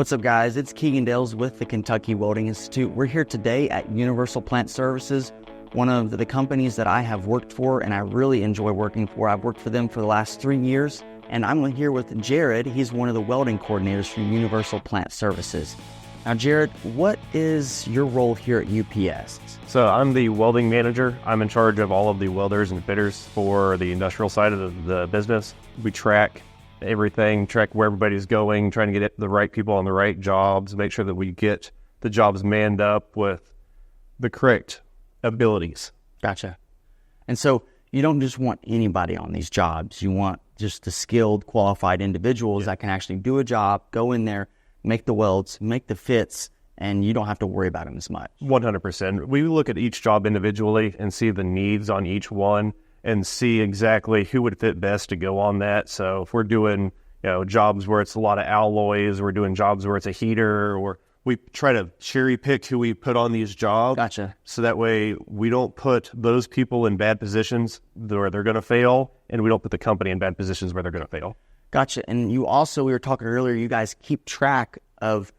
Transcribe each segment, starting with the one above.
What's up, guys? It's Keegan Dales with the Kentucky Welding Institute. We're here today at Universal Plant Services, one of the companies that I have worked for and I really enjoy working for. I've worked for them for the last 3 years, and I'm here with Jared. He's one of the welding coordinators from Universal Plant Services. Now, Jared, what is your role here at UPS? So I'm the welding manager. I'm in charge of all of the welders and fitters for the industrial side of the business. We track everything, track where everybody's going, trying to get the right people on the right jobs, make sure that we get the jobs manned up with the correct abilities. Gotcha. And so you don't just want anybody on these jobs. You want just the skilled, qualified individuals that can actually do a job, go in there, make the welds, make the fits, and you don't have to worry about them as much. 100%. We look at each job individually and see the needs on each one and see exactly who would fit best to go on that. So if we're doing, jobs where it's a lot of alloys, we're doing jobs where it's a heater, or we try to cherry pick who we put on these jobs. Gotcha. So that way we don't put those people in bad positions where they're going to fail, and we don't put the company in bad positions where they're going to fail. Gotcha. And you also, we were talking earlier, you guys keep track of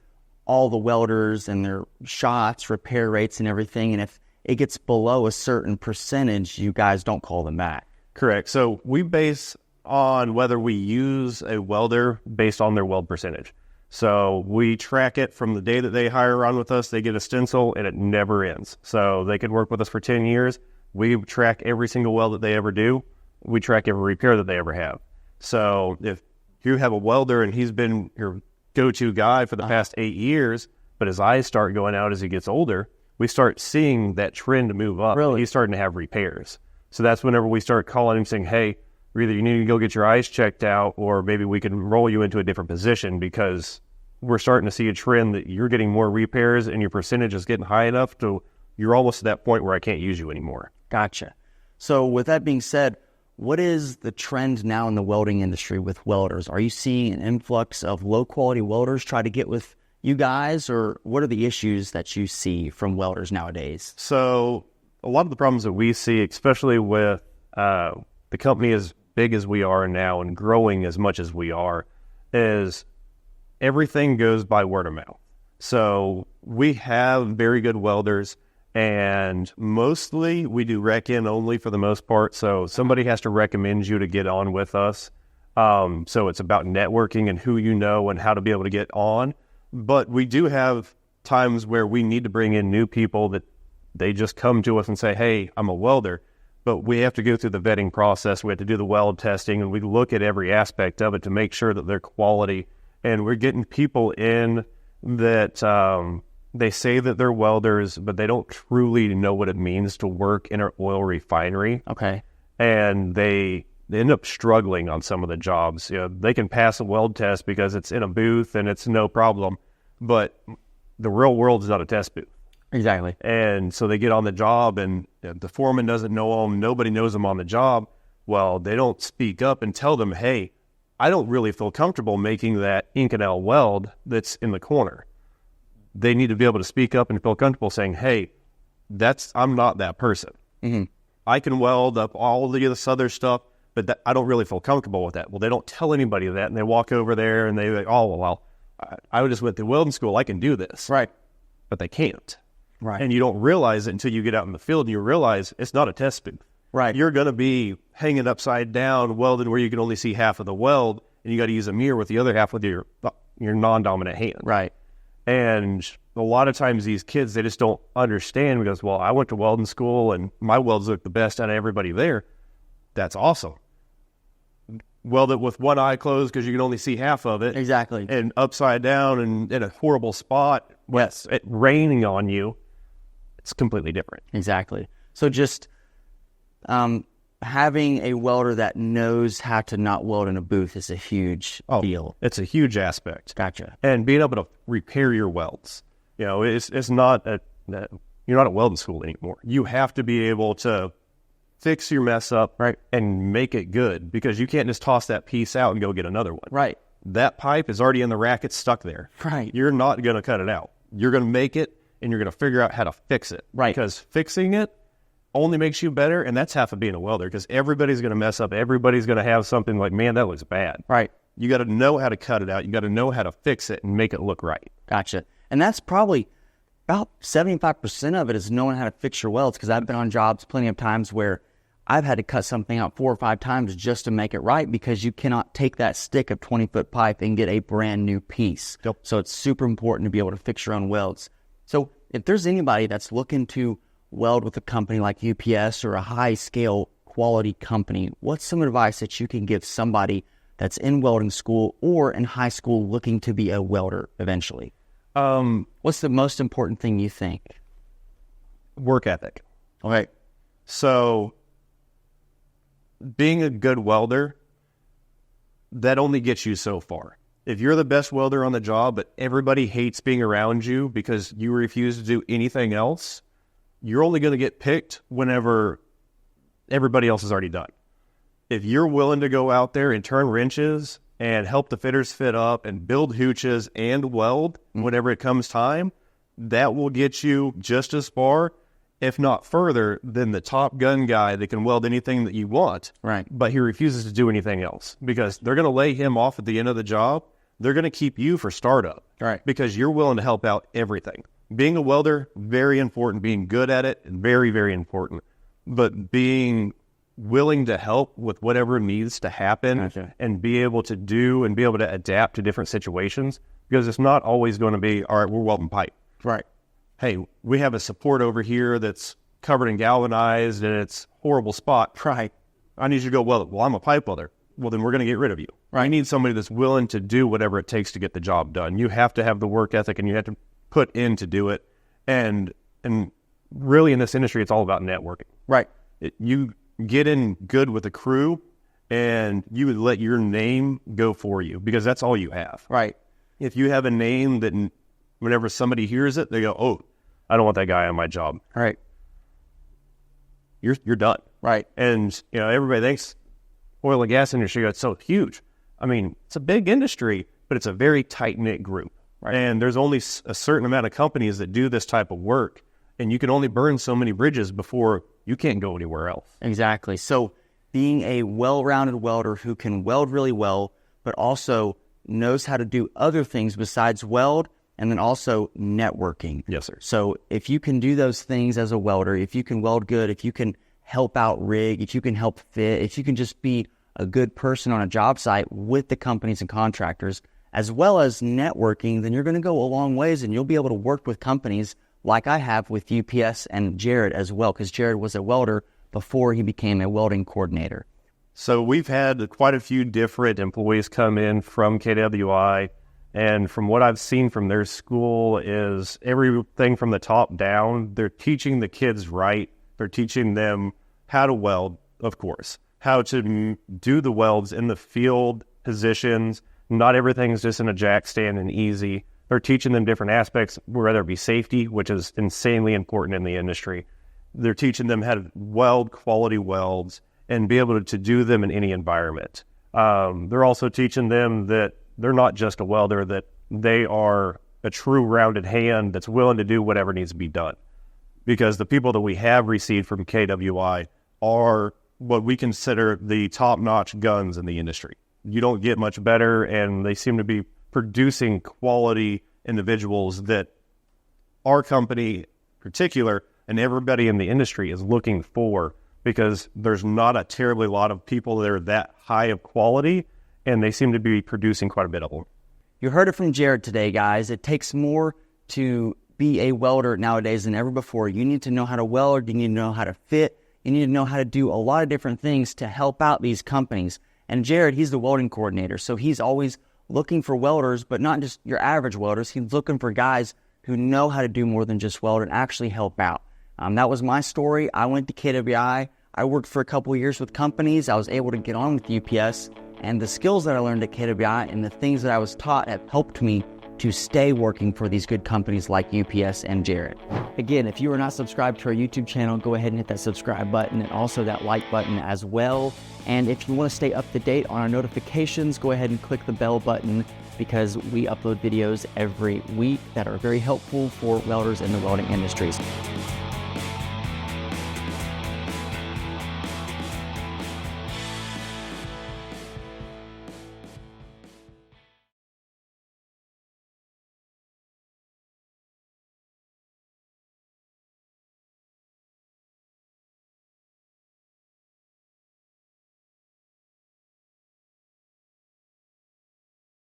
all the welders and their shots, repair rates and everything. And if it gets below a certain percentage, you guys don't call them back. Correct. So we base on whether we use a welder based on their weld percentage. So we track it from the day that they hire on with us. They get a stencil and it never ends. So they could work with us for 10 years. We track every single weld that they ever do. We track every repair that they ever have. So if you have a welder and he's been your go-to guy for the past 8 years, but his eyes start going out as he gets older, we start seeing that trend move up. Really? He's starting to have repairs. So that's whenever we start calling him saying, hey, either you need to go get your eyes checked out, or maybe we can roll you into a different position, because we're starting to see a trend that you're getting more repairs and your percentage is getting high enough to you're almost at that point where I can't use you anymore. Gotcha. So with that being said, what is the trend now in the welding industry with welders? Are you seeing an influx of low-quality welders try to get with you guys, or what are the issues that you see from welders nowadays? So a lot of the problems that we see, especially with the company as big as we are now and growing as much as we are, is everything goes by word of mouth. So we have very good welders, and mostly we do rec-in only for the most part. So somebody has to recommend you to get on with us. So it's about networking and who you know and how to be able to get on. But we do have times where we need to bring in new people that they just come to us and say, hey, I'm a welder. But we have to go through the vetting process. We have to do the weld testing, and we look at every aspect of it to make sure that they're quality. And we're getting people in that they say that they're welders, but they don't truly know what it means to work in an oil refinery. Okay. And they end up struggling on some of the jobs. They can pass a weld test because it's in a booth and it's no problem, but the real world is not a test booth. Exactly. And so they get on the job, and the foreman doesn't know them. Nobody knows them on the job. Well, they don't speak up and tell them, hey, I don't really feel comfortable making that Inconel weld that's in the corner. They need to be able to speak up and feel comfortable saying, hey, I'm not that person. Mm-hmm. I can weld up all this other stuff, but I don't really feel comfortable with that. Well, they don't tell anybody that, and they walk over there and they're like, oh, well, I just went to welding school. I can do this. Right. But they can't. Right. And you don't realize it until you get out in the field and you realize it's not a test booth. Right. You're going to be hanging upside down, welding where you can only see half of the weld, and you got to use a mirror with the other half with your non-dominant hand. Right. And a lot of times these kids, they just don't understand because, well, I went to welding school and my welds look the best out of everybody there. That's awesome. Weld it with one eye closed because you can only see half of it. Exactly. And upside down and in a horrible spot, Yes. it raining on you, it's completely different. Exactly. So just having a welder that knows how to not weld in a booth is a huge deal. It's a huge aspect. Gotcha. And being able to repair your welds. It's not you're not at welding school anymore. You have to be able to fix your mess up, right, and make it good, because you can't just toss that piece out and go get another one. Right. That pipe is already in the rack. It's stuck there. Right. You're not going to cut it out. You're going to make it, and you're going to figure out how to fix it. Right. Because fixing it only makes you better, and that's half of being a welder, because everybody's going to mess up. Everybody's going to have something like, man, that looks bad. Right. You got to know how to cut it out. You got to know how to fix it and make it look right. Gotcha. And that's probably about 75% of it is knowing how to fix your welds, because I've been on jobs plenty of times where I've had to cut something out 4 or 5 times just to make it right, because you cannot take that stick of 20-foot pipe and get a brand new piece. Yep. So it's super important to be able to fix your own welds. So if there's anybody that's looking to weld with a company like UPS or a high-scale quality company, what's some advice that you can give somebody that's in welding school or in high school looking to be a welder eventually? What's the most important thing you think? Work ethic. Okay. So being a good welder, that only gets you so far. If you're the best welder on the job, but everybody hates being around you because you refuse to do anything else, you're only going to get picked whenever everybody else is already done. If you're willing to go out there and turn wrenches and help the fitters fit up and build hooches and weld whenever it comes time, that will get you just as far, if not further, than the top gun guy that can weld anything that you want. Right. But he refuses to do anything else because they're going to lay him off at the end of the job. They're going to keep you for startup. Right. Because you're willing to help out everything. Being a welder, very important. Being good at it, very, very important. But being willing to help with whatever needs to happen. Gotcha. And be able to do and be able to adapt to different situations, because it's not always going to be, all right, we're welding pipe. Right. Hey, we have a support over here that's covered in galvanized and it's a horrible spot. Right. I need you to go weld it. Well, I'm a pipe welder. Well, then we're going to get rid of you. Right. I need somebody that's willing to do whatever it takes to get the job done. You have to have the work ethic and you have to put in to do it. And really in this industry, it's all about networking. Right. You get in good with the crew and you would let your name go for you, because that's all you have. Right. If you have a name that whenever somebody hears it, they go, oh, I don't want that guy on my job. Right. You're done. Right. And, everybody thinks oil and gas industry, it's so huge. I mean, it's a big industry, but it's a very tight-knit group. Right. And there's only a certain amount of companies that do this type of work, and you can only burn so many bridges before you can't go anywhere else. Exactly. So being a well-rounded welder who can weld really well, but also knows how to do other things besides weld, and then also networking. Yes, sir. So if you can do those things as a welder, if you can weld good, if you can help out rig, if you can help fit, if you can just be a good person on a job site with the companies and contractors, as well as networking, then you're going to go a long ways, and you'll be able to work with companies like I have with UPS and Jared as well, because Jared was a welder before he became a welding coordinator. So we've had quite a few different employees come in from KWI, and from what I've seen from their school is everything from the top down. They're teaching the kids right. They're teaching them how to weld, of course, how to do the welds in the field positions. Not everything's just in a jack stand and easy. They're teaching them different aspects, whether it be safety, which is insanely important in the industry. They're teaching them how to weld quality welds and be able to do them in any environment. They're also teaching them that they're not just a welder, that they are a true rounded hand that's willing to do whatever needs to be done. Because the people that we have received from KWI are what we consider the top-notch guns in the industry. You don't get much better, and they seem to be producing quality individuals that our company in particular and everybody in the industry is looking for, because there's not a terribly lot of people that are that high of quality, and they seem to be producing quite a bit of them. You heard it from Jared today, guys. It takes more to be a welder nowadays than ever before. You need to know how to weld. You need to know how to fit. You need to know how to do a lot of different things to help out these companies. And Jared, he's the welding coordinator, so he's always looking for welders, but not just your average welders. He's looking for guys who know how to do more than just weld and actually help out. That was my story. I went to KWI. I worked for a couple of years with companies. I was able to get on with UPS, and the skills that I learned at KWI and the things that I was taught have helped me to stay working for these good companies like UPS and Jared. Again, if you are not subscribed to our YouTube channel, go ahead and hit that subscribe button and also that like button as well. And if you want to stay up to date on our notifications, go ahead and click the bell button, because we upload videos every week that are very helpful for welders in the welding industries.